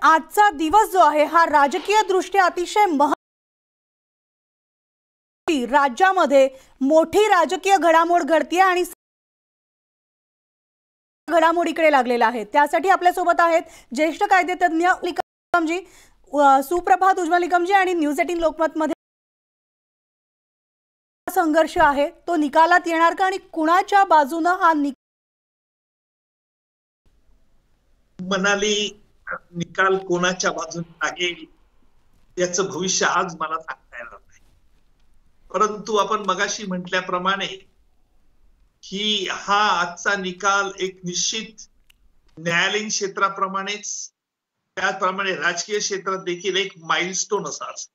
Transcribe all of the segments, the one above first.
आजचा दिवस जो आहे हा राजकीय दृष्ट्या अतिशय राज्यामध्ये मोठी राजकीय घडामोड घडते आणि घडामोडीकडे लागलेला आहे। त्यासाठी आपल्या सोबत आहेत ज्येष्ठ कायदेतज्ञ निकमजी, सुप्रभात उज्ज्वल निकमजी। आणि न्यूज 18 लोकमत मध्ये संघर्ष आहे तो निकालात येणार का आणि कुणाच्या बाजूने हा मनाली निकाल कोणाच्या बाजूने लागेल याचं भविष्य आज मला सांगता येणार नाही, परंतु आपण मगाशी म्हटल्याप्रमाणे की हा आजचा निकाल एक निश्चित न्यायालयीन क्षेत्राप्रमाणेच त्याचप्रमाणे राजकीय क्षेत्रात देखील एक माइलस्टोन असाच।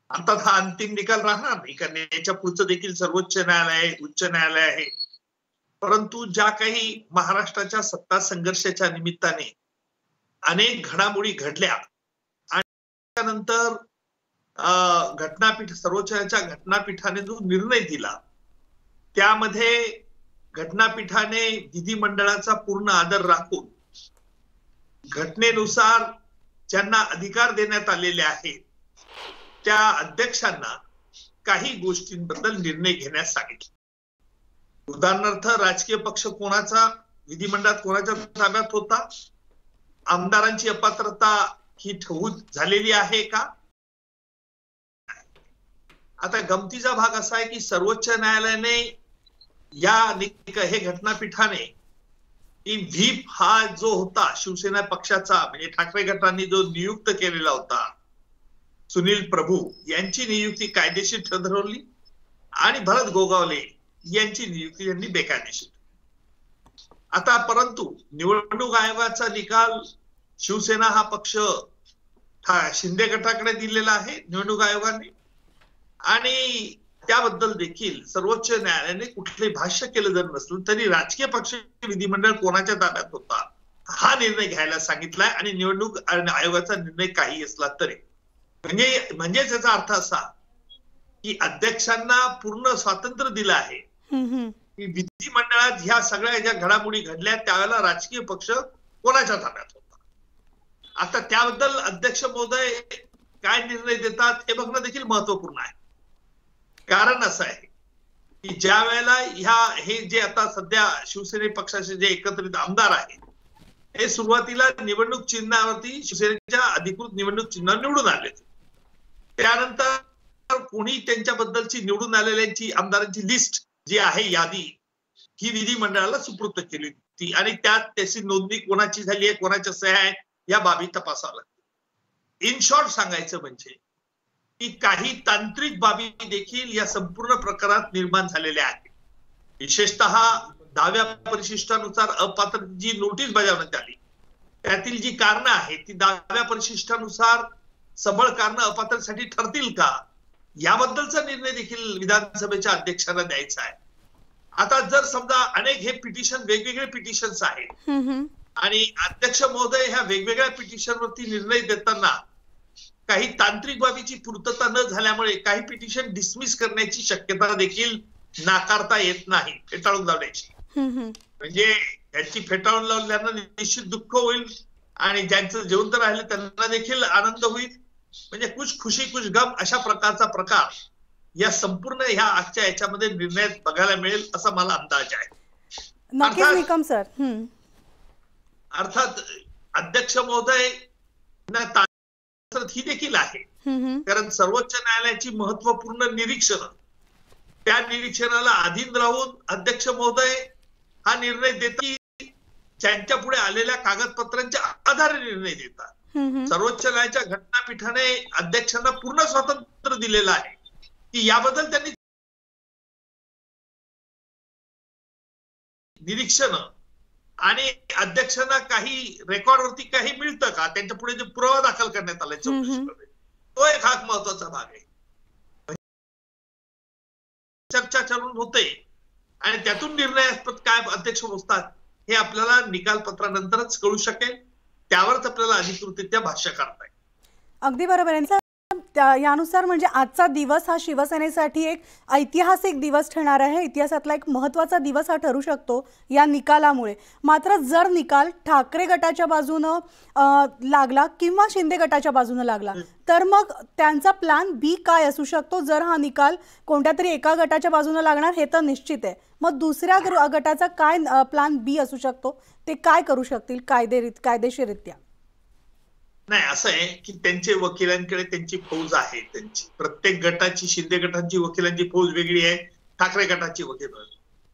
अर्थात हा अंतिम निकाल राहणार नाही, कारण याच्या पुढचं देखील सर्वोच्च न्यायालय आहे, उच्च न्यायालय आहे। परंतु ज्या काही महाराष्ट्राच्या सत्ता संघर्षाच्या निमित्ताने अनेक घडामोडी घडल्या आणि त्यानंतर घटनापीठ सर्वोच्चच्या घटनापीठाने जो निर्णय दिला त्यामध्ये घटनापीठाने विधिमंडळाचा पूर्ण आदर राखून घटनेनुसार ज्यांना अधिकार देण्यात आलेले आहेत त्या अध्यक्षांना काही गोष्टींबद्दल निर्णय घेण्यास सांगितले। उदाहरणार्थ राजकीय पक्ष कोणाचा विधिमंडळात कोणाच्या ताब्यात होता, आमदारांची अपात्रता ही ठरवून झालेली आहे का। आता गमतीचा भाग असा आहे की सर्वोच्च न्यायालयाने हे घटनापीठाने व्हीप हा जो होता शिवसेना पक्षाचा म्हणजे ठाकरे गटांनी जो नियुक्त केलेला होता सुनील प्रभू यांची नियुक्ती कायदेशीर ठरवली आणि भरत गोगावले यांची नियुक्ती त्यांनी बेकायदेशीर। आता परंतु निवडणूक आयोगाचा निकाल शिवसेना हा पक्ष शिंदे गटाकडे दिलेला आहे निवडणूक आयोगाने, आणि त्याबद्दल देखील सर्वोच्च न्यायालयाने कुठले भाष्य केलं जर नसलं तरी राजकीय पक्ष विधिमंडळ कोणाच्या ताब्यात होता हा निर्णय घ्यायला सांगितलाय। आणि निवडणूक आयोगाचा निर्णय काही असला तरी म्हणजेच याचा अर्थ असा की अध्यक्षांना पूर्ण स्वातंत्र्य दिलं आहे की विधिमंडळात ह्या सगळ्या ज्या घडामोडी घडल्या त्यावेळेला राजकीय पक्ष कोणाच्या ताब्यात होता। आता त्याबद्दल अध्यक्ष महोदय काय निर्णय देतात हे बघणं देखील महत्वपूर्ण आहे। कारण असं आहे की ज्या वेळेला हे जे आता सध्या शिवसेने पक्षाचे जे एकत्रित आमदार आहेत हे सुरुवातीला निवडणूक चिन्हावरती शिवसेनेच्या अधिकृत निवडणूक चिन्ह निवडून आले, त्यानंतर कोणी त्यांच्याबद्दलची निवडून आलेल्यांची आमदारांची लिस्ट जी आहे यादी ही विधिमंडळाला सुपूर्द केली होती आणि त्यात त्याची नोंदणी कोणाची झाली आहे कोणाच्या सह्या आहेत या बाबी तपासाव्या लागतील। इन शॉर्ट सांगायचं म्हणजे की काही तांत्रिक बाबी देखील या संपूर्ण प्रकारात निर्माण झालेल्या आहेत। विशेषतः 10व्या परिशिष्टानुसार अपात्रतेची नोटीस बजावण्यात आली, त्यातील जी कारणं आहेत ती 10व्या परिशिष्टानुसार सबळ कारणं अपात्रतेसाठी ठरतील का याबद्दलचा निर्णय देखील विधानसभेच्या अध्यक्षांना द्यायचा आहे। आता जर समजा अनेक हे पिटिशन वेगवेगळे पिटिशन्स आहेत आणि अध्यक्ष महोदय ह्या वेगवेगळ्या पिटिशनवरती निर्णय देताना काही तांत्रिक बाबीची पूर्तता न झाल्यामुळे काही पिटिशन डिसमिस करण्याची शक्यता देखील नाकारता येत नाही, फेटाळून लावण्याची। म्हणजे यांची फेटाळून लावल्यानं निश्चित दुःख होईल आणि ज्यांचं जिवंत राहिलं त्यांना देखील आनंद होईल। म्हणजे कुछ खुशी कुछ गम अशा प्रकारचा प्रकार या संपूर्ण ह्या आजच्या याच्यामध्ये निर्णयात बघायला मिळेल असा मला अंदाज आहे। अर्थात अध्यक्ष महोदय ही देखील आहे, कारण सर्वोच्च न्यायालयाची महत्वपूर्ण निरीक्षणं त्या निरीक्षणाला अधीन राहून अध्यक्ष महोदय हा निर्णय देतात, ज्यांच्या पुढे आलेल्या कागदपत्रांच्या आधारे निर्णय देतात। सर्वोच्च न्यायालयाच्या घटनापीठाने अध्यक्षांना पूर्ण स्वातंत्र्य दिलेलं आहे की याबद्दल त्यांनी निरीक्षण आणि अध्यक्षांना काही रेकॉर्डवरती काही मिळतं का त्यांच्या पुढे जो पुरावा दाखल करण्यात आलाय चौकशीमध्ये तो एक हा महत्वाचा भाग आहे। चर्चा चालून होते आणि त्यातून निर्णयास्पद काय अध्यक्ष मोजतात हे आपल्याला निकालपत्रानंतरच कळू शकेल, त्यावरच आपल्याला अधिकृतरित्या भाष्य करता येईल। अगदी बरोबर। यानुसार म्हणजे आजचा दिवस हा शिवसेनेसाठी एक ऐतिहासिक दिवस ठरणार आहे. इतिहासातला एक महत्त्वाचा दिवस हा ठरू शकतो या निकालामुळे. मात्र जर निकाल ठाकरे गटाच्या बाजूनं लागला किंवा शिंदे गटाच्या बाजूनं लागला तर मग त्यांचा प्लॅन बी काय असू शकतो? जर हा निकाल कोणत्या तरी एका गटाच्या बाजूनं लागणार हे तर निश्चित आहे, मग दुसऱ्या गटाचा काय प्लॅन बी असू शकतो? ते काय करू शकतील कायदेशीररित्या? नाही, असं आहे की त्यांचे वकिलांकडे त्यांची फौज आहे. त्यांची प्रत्येक गटाची, शिंदे गटाची वकिलांची फौज वेगळी आहे, ठाकरे गटाची वकील.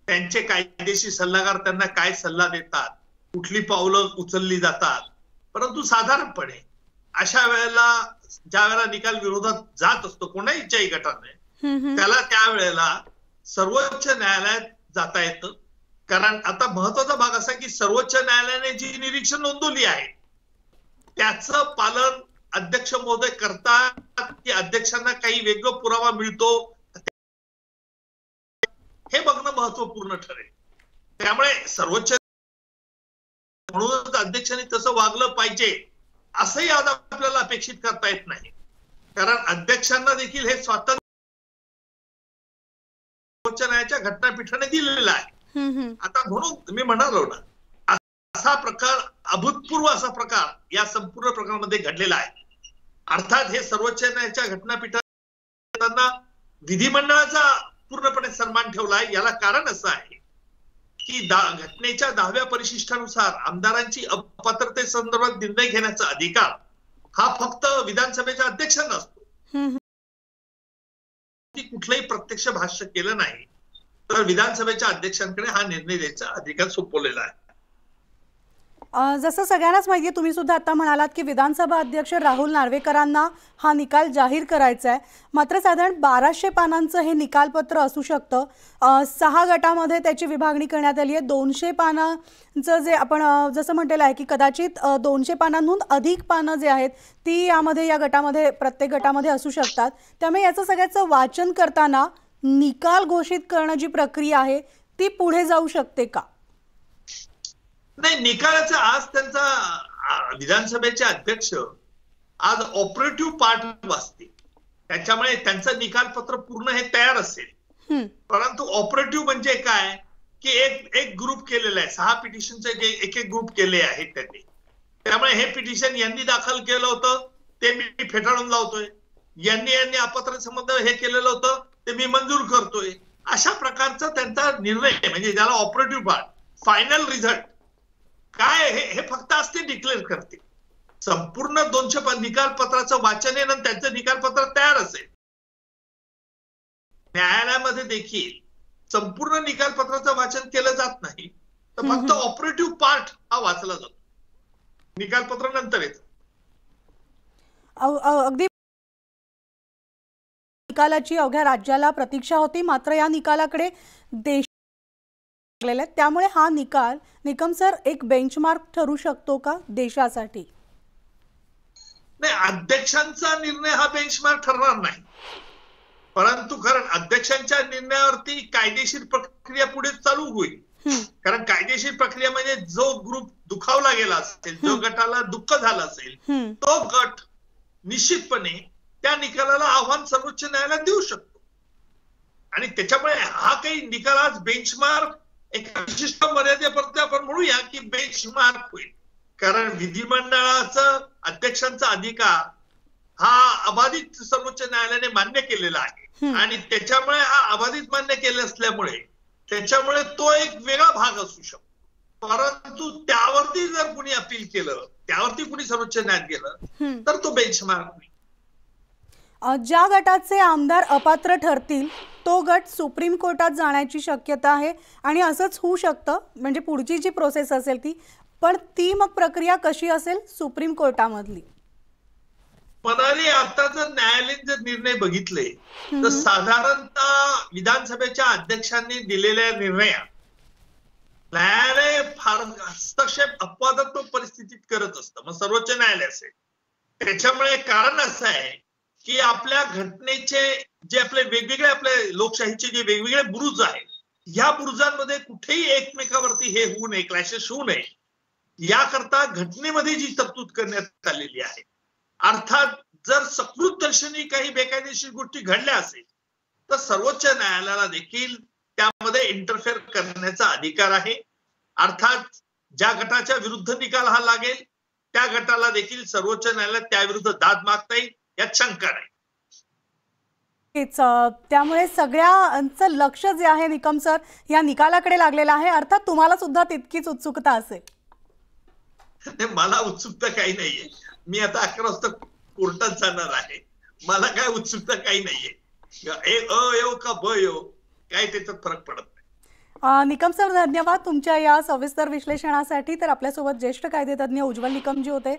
त्यांचे कायदेशीर सल्लागार त्यांना काय सल्ला देतात, कुठली पावलं उचलली जातात. परंतु साधारणपणे अशा वेळेला ज्या वेळेला निकाल विरोधात जात असतो कोणाच्याही गटाने, त्याला त्यावेळेला सर्वोच्च न्यायालयात जाता येतं. कारण आता महत्वाचा भाग असा की सर्वोच्च न्यायालयाने जी निरीक्षण नोंदवली आहे त्याचं पालन अध्यक्ष महोदय करतात की अध्यक्षांना काही वेगळा पुरावा मिळतो हे बघणं महत्वपूर्ण ठरेल. त्यामुळे सर्वोच्च म्हणूनच अध्यक्षांनी तसं वागलं पाहिजे असंही आज आपल्याला अपेक्षित करता येत नाही. कारण अध्यक्षांना देखील हे स्वातंत्र्य सर्वोच्च न्यायालयाच्या घटनापीठाने दिलेलं आहे. आता म्हणून तुम्ही म्हणालो ना, असा प्रकार, अभूतपूर्व असा प्रकार या संपूर्ण प्रकरणामध्ये घडलेला आहे. अर्थात हे सर्वोच्च न्यायालयाच्या घटनापीठांना विधिमंडळाचा पूर्णपणे सन्मान ठेवलाय. याला कारण असं आहे की घटनेच्या 10व्या परिशिष्टानुसार आमदारांची अपात्रतेसंदर्भात निर्णय घेण्याचा अधिकार हा फक्त विधानसभेच्या अध्यक्षांना असतो. कुठलंही प्रत्यक्ष भाष्य केलं नाही तर विधानसभेच्या अध्यक्षांकडे हा निर्णय द्यायचा अधिकार सोपवलेला आहे. जसं सगळ्यांनाच माहिती आहे, तुम्ही सुद्धा आता म्हणालात की विधानसभा अध्यक्ष राहुल नार्वेकरांना हा निकाल जाहीर करायचा आहे. मात्र साधारण 1200 पानांचं हे निकालपत्र असू शकतं. 6 गटामध्ये त्याची विभागणी करण्यात आली आहे. 200 पानांचं जे आपण जसं म्हटलेलं आहे की कदाचित 200 पानांहून अधिक पानं जे आहेत ती या गटामध्ये प्रत्येक गटामध्ये असू शकतात. त्यामुळे याचं सगळ्याचं वाचन करताना निकाल घोषित करणं जी प्रक्रिया आहे ती पुढे जाऊ शकते का? नाही, निकालाचा आज त्यांचा विधानसभेचे अध्यक्ष आज ऑपरेटिव्ह पार्ट वाचतील, त्याच्यामुळे त्यांचं निकालपत्र पूर्ण हे तयार असेल. परंतु ऑपरेटिव्ह म्हणजे काय की एक ग्रुप केलेला आहे, 6 पिटिशनचे एक ग्रुप केले आहेत त्यांनी. त्यामुळे हे पिटिशन यांनी दाखल केलं होतं ते मी फेटाळून लावतोय, यांनी अपात्र संबंध हे केलेलं होतं ते मी मंजूर करतोय. अशा प्रकारचा त्यांचा निर्णय म्हणजे ज्याला ऑपरेटिव्ह पार्ट, फायनल रिझल्ट काय हे फक्त आज ते डिक्लेअर करते. संपूर्ण 200 निकालपत्राचं वाचन आहे आणि त्यांचं निकालपत्र तयार असेल. न्यायालयामध्ये देखील संपूर्ण निकालपत्राचं वाचन केलं जात नाही, तर फक्त ऑपरेटिव्ह पार्ट हा वाचला जातो, निकालपत्र नंतर येतं. अगदी निकालाची अवघ्या राज्याला प्रतीक्षा होती, मात्र या निकालाकडे देश त्यामुळे हा निकम सर एक बेंचमार्क ठरू शकतो का देशासाठी? नाही, अध्यक्षांचा निर्णय हा बेंचमार्क ठरणार नाही. परंतु कारण अध्यक्षांच्या निर्णयावरती कायदेशीर प्रक्रिया पुढे चालू होईल. कारण कायदेशीर प्रक्रिया म्हणजे जो ग्रुप दुखावला गेला असेल, जो गटाला दुःख झालं असेल, तो गट निश्चितपणे त्या निकालाला आव्हान सर्वोच्च न्यायालयात देऊ शकतो. आणि त्याच्यामुळे हा काही निकाल आज बेंचमार्क एक विशिष्ट मर्यादेपर्यंत आपण म्हणूया की बेंचमार्क होईल. कारण विधिमंडळाचं अध्यक्षांचा अधिकार हा अबाधित सर्वोच्च न्यायालयाने मान्य केलेला आहे आणि त्याच्यामुळे हा अबाधित मान्य केले असल्यामुळे त्याच्यामुळे तो एक वेगळा भाग असू शकतो. परंतु त्यावरती जर कुणी अपील केलं, त्यावरती कुणी सर्वोच्च न्यायालयात गेलं तर तो बेंचमार्क होईल. ज्या गटाचे आमदार अपात्र ठरतील तो गट सुप्रीम कोर्टात जाण्याची शक्यता आहे आणि असंच होऊ शकतं. म्हणजे पुढची जी प्रोसेस असेल पण ती मग प्रक्रिया कशी असेल सुप्रीम कोर्टामधली? मनाली आता जर न्यायालयाने जर निर्णय बघितले तर साधारणतः विधानसभेच्या अध्यक्षांनी दिलेल्या निर्णयात न्यायालय फार हस्तक्षेप अपवादात्मक परिस्थितीत करत असतं, मग सर्वोच्च न्यायालय असेल. त्याच्यामुळे कारण असं आहे की आपल्या घटनेचे जे आपले वेगवेगळे आपले लोकशाहीचे जे वेगवेगळे बुरुज आहेत, या बुरुजांमध्ये कुठेही एकमेकावरती हे होऊ नये, क्लॅशेस होऊ नये याकरता घटनेमध्ये जी तरतूद करण्यात आलेली आहे. अर्थात जर सकृत दर्शनी काही बेकायदेशीर गोष्टी घडल्या असेल तर सर्वोच्च न्यायालयाला देखील त्यामध्ये इंटरफेअर करण्याचा अधिकार आहे. अर्थात ज्या गटाच्या विरुद्ध निकाल हा लागेल त्या गटाला देखील सर्वोच्च न्यायालयात त्याविरुद्ध दाद मागता येईल, यात शंका नाही. त्यामुळे सगळ्यांचं लक्ष जे आहे निकम सर या निकालाकडे लागलेलं आहे. अर्थात तुम्हाला सुद्धा तितकीच उत्सुकता असेल. मला उत्सुकता काही नाहीये. मी आता 11 वाजता कोर्टात जाणार आहे. मला काय उत्सुकता काही नाहीये. अ येऊ का ब येऊ काय त्याच्यात फरक पडत नाही. निकम सर धन्यवाद तुमच्या या सविस्तर विश्लेषणासाठी. तर आपल्यासोबत ज्येष्ठ कायदेतज्ञ उज्ज्वल निकम जी होते.